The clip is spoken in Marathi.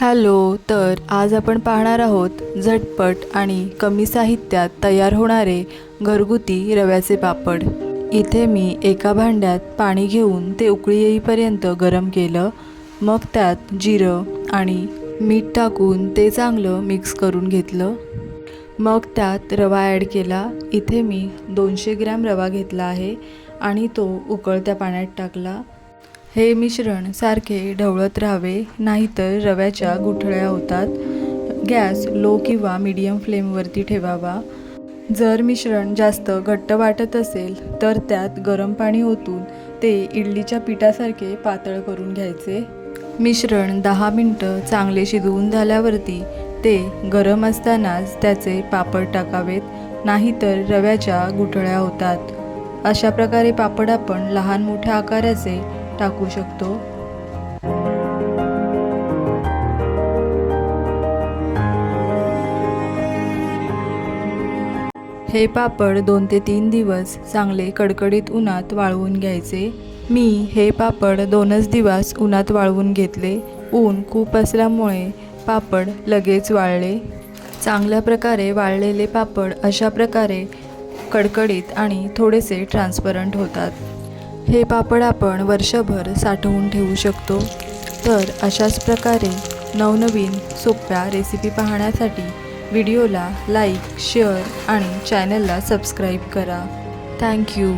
हॅलो. तर आज आपण पाहणार आहोत झटपट आणि कमी साहित्यात तयार होणारे घरगुती रव्याचे पापड. इथे मी एका भांड्यात पाणी घेऊन ते उकळी येईपर्यंत गरम केलं. मग त्यात जिरं आणि मीठ टाकून ते चांगलं मिक्स करून घेतलं. मग त्यात रवा ॲड केला. इथे मी 200 ग्रॅम रवा घेतला आहे आणि तो उकळत्या पाण्यात टाकला. हे मिश्रण सारखे ढवळत राहावे, नाहीतर रव्याच्या गुठळ्या होतात. गॅस लो किंवा मीडियम फ्लेमवरती ठेवावा. जर मिश्रण जास्त घट्ट वाटत असेल तर त्यात गरम पाणी ओतून ते इडलीच्या पिठासारखे पातळ करून घ्यायचे. मिश्रण 10 मिनटं चांगले शिजवून झाल्यावरती ते गरम असतानाच त्याचे पापड टाकावेत, नाहीतर रव्याच्या गुठळ्या होतात. अशा प्रकारे पापड आपण लहान मोठ्या आकाराचे टाकू शकतो. हे पापड 2 ते 3 दिवस चांगले कडकडीत उन्हात वाळवून घ्यायचे. मी हे पापड 2च दिवस उन्हात वाळवून घेतले. ऊन खूप असल्यामुळे पापड लगेच वाळले. चांगल्या प्रकारे वाळलेले पापड अशा प्रकारे कडकडीत आणि थोडेसे ट्रान्सपरंट होतात. हे पापड आपण वर्षभर साठवून ठेवू शकतो. तर अशाच प्रकारे नवनवीन सोप्या रेसिपी पाहण्यासाठी व्हिडिओला लाईक, शेअर आणि चॅनलला सबस्क्राईब करा. थँक्यू.